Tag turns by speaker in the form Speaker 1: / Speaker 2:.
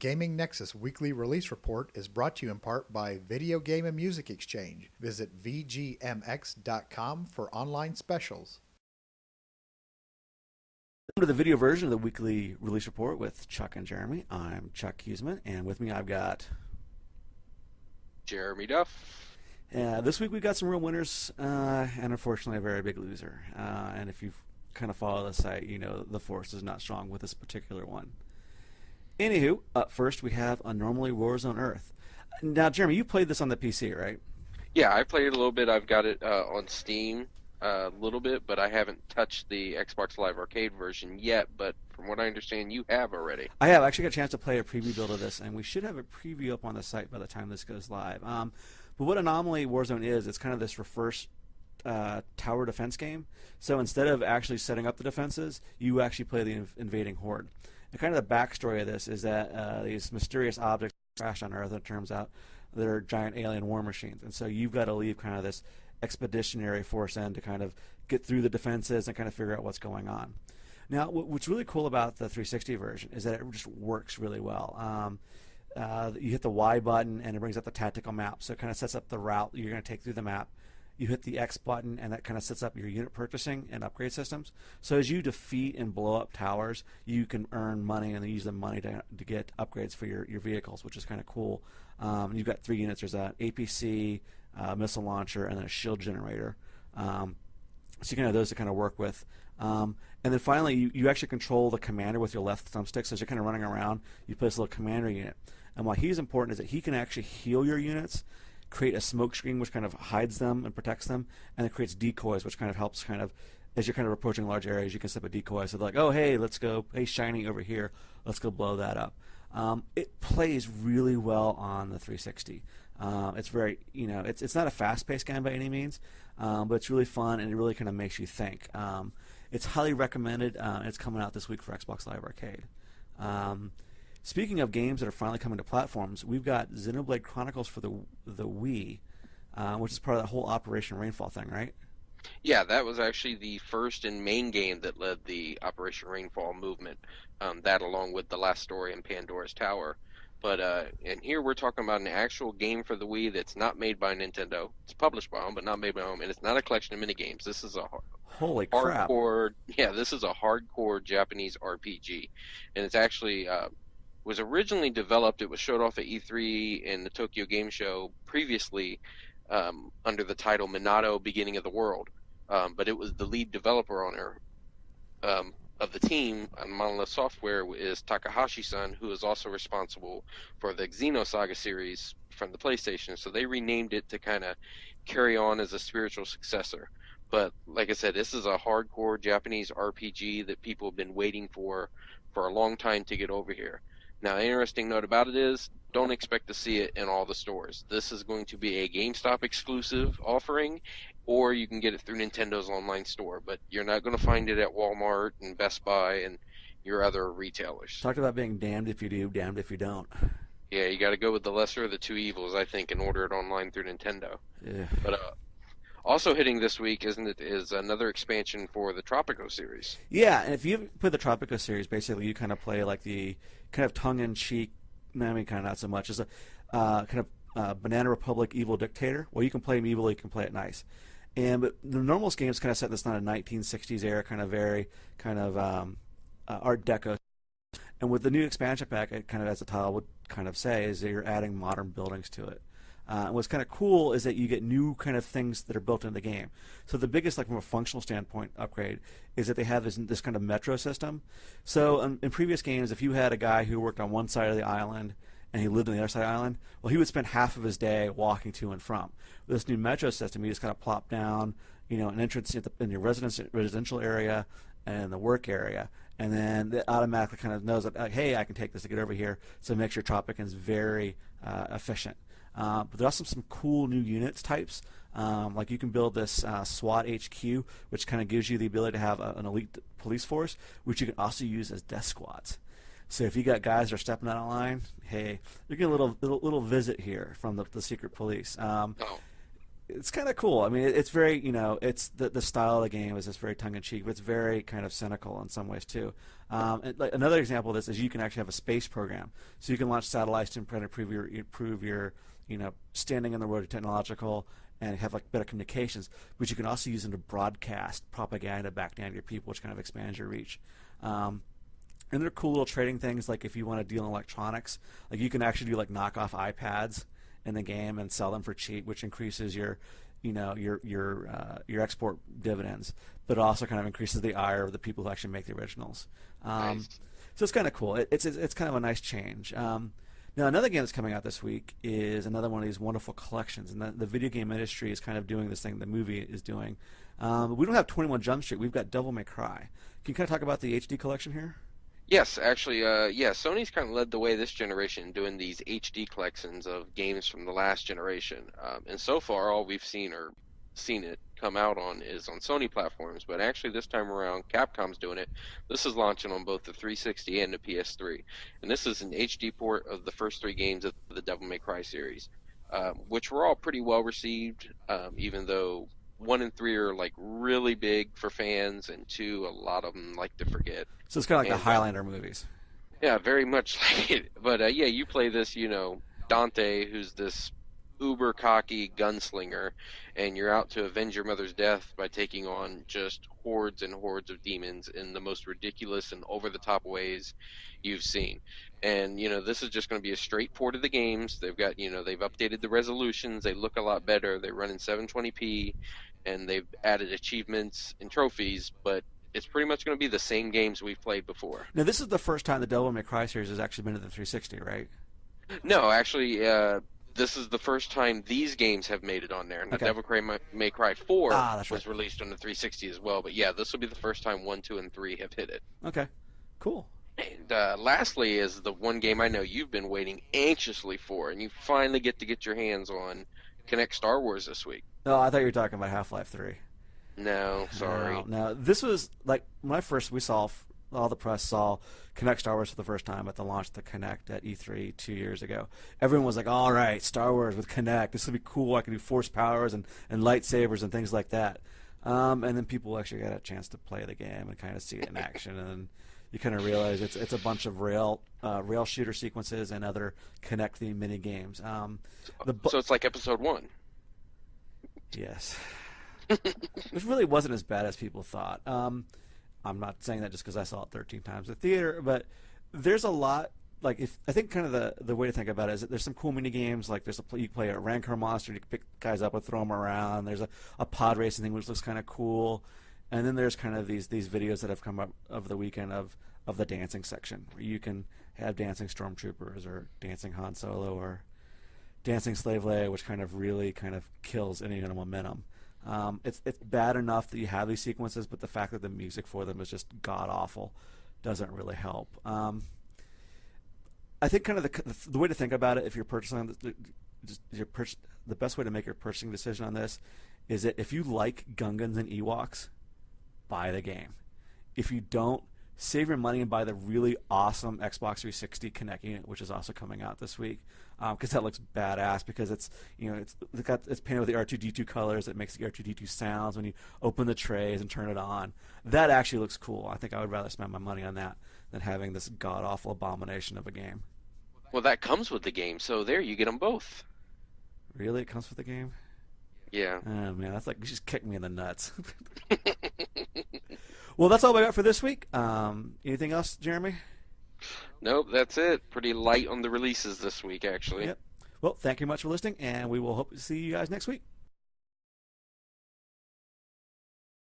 Speaker 1: Gaming Nexus weekly release report is brought to you in part by Video Game and Music Exchange. Visit vgmx.com for online specials.
Speaker 2: Welcome to the video version of the weekly release report with Chuck and Jeremy. I'm Chuck Huseman, and with me I've got
Speaker 3: Jeremy Duff.
Speaker 2: This week we've got some real winners, and unfortunately a very big loser. And if you've kind of followed the site, you know the force is not strong with this particular one. Anywho, up first we have a normally Warzone Earth. Now, Jeremy, you played this on the PC, right?
Speaker 3: Yeah, I played it a little bit. I've got it on Steam a little bit, but I haven't touched the Xbox Live Arcade version yet. But from what I understand, you have already.
Speaker 2: I have. I actually got a chance to play a preview build of this, and we should have a preview up on the site by the time this goes live. But what Anomaly Warzone is, it's kind of this reverse tower defense game. So instead of actually setting up the defenses, you actually play the invading horde. And kind of the backstory of this is that these mysterious objects crashed on Earth, and it turns out they're giant alien war machines. And so you've got to leave kind of this expeditionary force in to kind of get through the defenses and kind of figure out what's going on. Now, what's really cool about the 360 version is that it just works really well. You hit the Y button, and it brings up the tactical map. So it kind of sets up the route you're going to take through the map. You hit the X button, and that kind of sets up your unit purchasing and upgrade systems. So as you defeat and blow up towers, you can earn money and then use the money to get upgrades for your vehicles, which is kind of cool. You've got 3 units. There's an APC, missile launcher, and then a shield generator. So you can have those to kind of work with. And then finally, you actually control the commander with your left thumbstick. So as you're kind of running around, you put this little commander unit. And why he's important is that he can actually heal your units, create a smoke screen which kind of hides them and protects them, and it creates decoys which kind of helps kind of, as you're kind of approaching large areas, you can set up a decoy. So they're like, oh, hey, let's go, hey, shiny over here, let's go blow that up. It plays really well on the 360. It's very, it's not a fast-paced game by any means, but it's really fun, and it really kind of makes you think. It's highly recommended, and it's coming out this week for Xbox Live Arcade. Speaking of games that are finally coming to platforms, we've got Xenoblade Chronicles for the Wii, which is part of that whole Operation Rainfall thing, right?
Speaker 3: Yeah, that was actually the first and main game that led the Operation Rainfall movement. That along with The Last Story and Pandora's Tower. But and here we're talking about an actual game for the Wii that's not made by Nintendo. It's published by them, but not made by them, and it's not a collection of minigames. This is a
Speaker 2: holy crap.
Speaker 3: This is a hardcore Japanese RPG, and it's actually was originally developed. It was showed off at E3 and the Tokyo Game Show previously under the title Minato: Beginning of the World, but it was the lead developer of the team on Monolith Software is Takahashi-san, who is also responsible for the Xenosaga series from the PlayStation. So they renamed it to kind of carry on as a spiritual successor. But like I said, this is a hardcore Japanese RPG that people have been waiting for a long time to get over here. Now, an interesting note about it is, don't expect to see it in all the stores. This is going to be a GameStop exclusive offering, or you can get it through Nintendo's online store. But you're not going to find it at Walmart and Best Buy and your other retailers.
Speaker 2: Talked about being damned if you do, damned if you don't.
Speaker 3: Yeah, you got to go with the lesser of the two evils, I think, and order it online through Nintendo.
Speaker 2: Yeah.
Speaker 3: But also hitting this week, is another expansion for the Tropico series.
Speaker 2: Yeah, and if you play the Tropico series, basically you kind of play like the kind of tongue-in-cheek, kind of not so much, as a kind of Banana Republic evil dictator. Well, you can play him evil, you can play it nice. But the normal game is kind of set in this not a 1960s era, kind of very kind of Art Deco. And with the new expansion pack, it kind of, as the title would kind of say, is that you're adding modern buildings to it. And what's kind of cool is that you get new kind of things that are built into the game. So the biggest, like from a functional standpoint, upgrade is that they have this kind of metro system. So in previous games, if you had a guy who worked on one side of the island and he lived on the other side of the island, well, he would spend half of his day walking to and from. With this new metro system, you just kind of plop down, an entrance in your residential area and the work area, and then it automatically kind of knows that, hey, I can take this to get over here. So it makes your Tropicans very efficient. But there's also some cool new units types. Like you can build this SWAT HQ, which kind of gives you the ability to have an elite police force, which you can also use as death squads. So if you got guys that are stepping out of line, hey, you get a little visit here from the secret police. it's kind of cool. I mean, it's very, it's the style of the game is just very tongue in cheek, but it's very kind of cynical in some ways too. And like another example of this is you can actually have a space program, so you can launch satellites to improve your standing in the world of technological and have like better communications, but you can also use them to broadcast propaganda back down to your people, which kind of expands your reach. And they're cool little trading things, like if you want to deal in electronics, like you can actually do like knockoff iPads in the game and sell them for cheap, which increases your export dividends, but also kind of increases the ire of the people who actually make the originals.
Speaker 3: Nice.
Speaker 2: So it's kind of cool. It's kind of a nice change. Now, another game that's coming out this week is another one of these wonderful collections, and the video game industry is kind of doing this thing the movie is doing. We don't have 21 Jump Street. We've got Devil May Cry. Can you kind of talk about the HD collection here?
Speaker 3: Yes, actually, Sony's kind of led the way this generation doing these HD collections of games from the last generation. And so far, all we've seen it come out on is on Sony platforms. But actually, this time around, Capcom's doing it. This is launching on both the 360 and the PS3. And this is an HD port of the first 3 games of the Devil May Cry series, which were all pretty well received, even though 1 and 3 are like really big for fans, and 2, a lot of them like to forget.
Speaker 2: So it's kind of like the Highlander movies.
Speaker 3: Yeah, very much like it. But you play this, Dante, who's this uber cocky gunslinger, and you're out to avenge your mother's death by taking on just hordes and hordes of demons in the most ridiculous and over the top ways you've seen. And this is just going to be a straight port of the games. They've got they've updated the resolutions. They look a lot better. They run in 720p, and they've added achievements and trophies, but it's pretty much going to be the same games we've played before.
Speaker 2: Now, this is the first time the Devil May Cry series has actually been to the 360, right?
Speaker 3: No, actually, this is the first time these games have made it on there. And the Devil May Cry 4 was released on the 360 as well. But yeah, this will be the first time 1, 2, and 3 have hit it.
Speaker 2: Okay, cool.
Speaker 3: And lastly is the one game I know you've been waiting anxiously for, and you finally get your hands on Kinect Star Wars this week.
Speaker 2: No, I thought you were talking about Half-Life 3.
Speaker 3: No, sorry.
Speaker 2: No, this was like when we saw all the press saw Kinect Star Wars for the first time at the launch of the Kinect at E3 2 years ago. Everyone was like, all right, Star Wars with Kinect, this will be cool. I can do force powers and lightsabers and things like that. And then people actually got a chance to play the game and kind of see it in action, and then you kind of realize it's a bunch of rail shooter sequences and other Kinect-themed mini games.
Speaker 3: So it's like Episode 1.
Speaker 2: Yes. Which really wasn't as bad as people thought. I'm not saying that just because I saw it 13 times at the theater, but there's a lot. Like, I think kind of the way to think about it is that there's some cool mini games. Like you play a Rancor monster, you can pick guys up and throw them around. There's a pod racing thing which looks kind of cool, and then there's kind of these videos that have come up over the weekend of the dancing section, where you can have dancing stormtroopers or dancing Han Solo or dancing Slave Leia, which kind of really kind of kills any kind of momentum. It's bad enough that you have these sequences, but the fact that the music for them is just god awful doesn't really help. I think kind of the way to think about it, if you're purchasing the best way to make your purchasing decision on this is that if you like Gungans and Ewoks, buy the game. If you don't, save your money and buy the really awesome Xbox 360 Kinect unit, which is also coming out this week, because that looks badass. Because it's painted with the R2D2 colors. It makes the R2D2 sounds when you open the trays and turn it on. That actually looks cool. I think I would rather spend my money on that than having this god awful abomination of a game.
Speaker 3: Well, that comes with the game, so there you get them both.
Speaker 2: Really, it comes with the game?
Speaker 3: Yeah.
Speaker 2: Oh man, that's like you just kicked me in the nuts. Well, that's all I got for this week. Anything else, Jeremy?
Speaker 3: Nope, that's it. Pretty light on the releases this week, actually.
Speaker 2: Yep. Well, thank you much for listening, and we will hope to see you guys next week.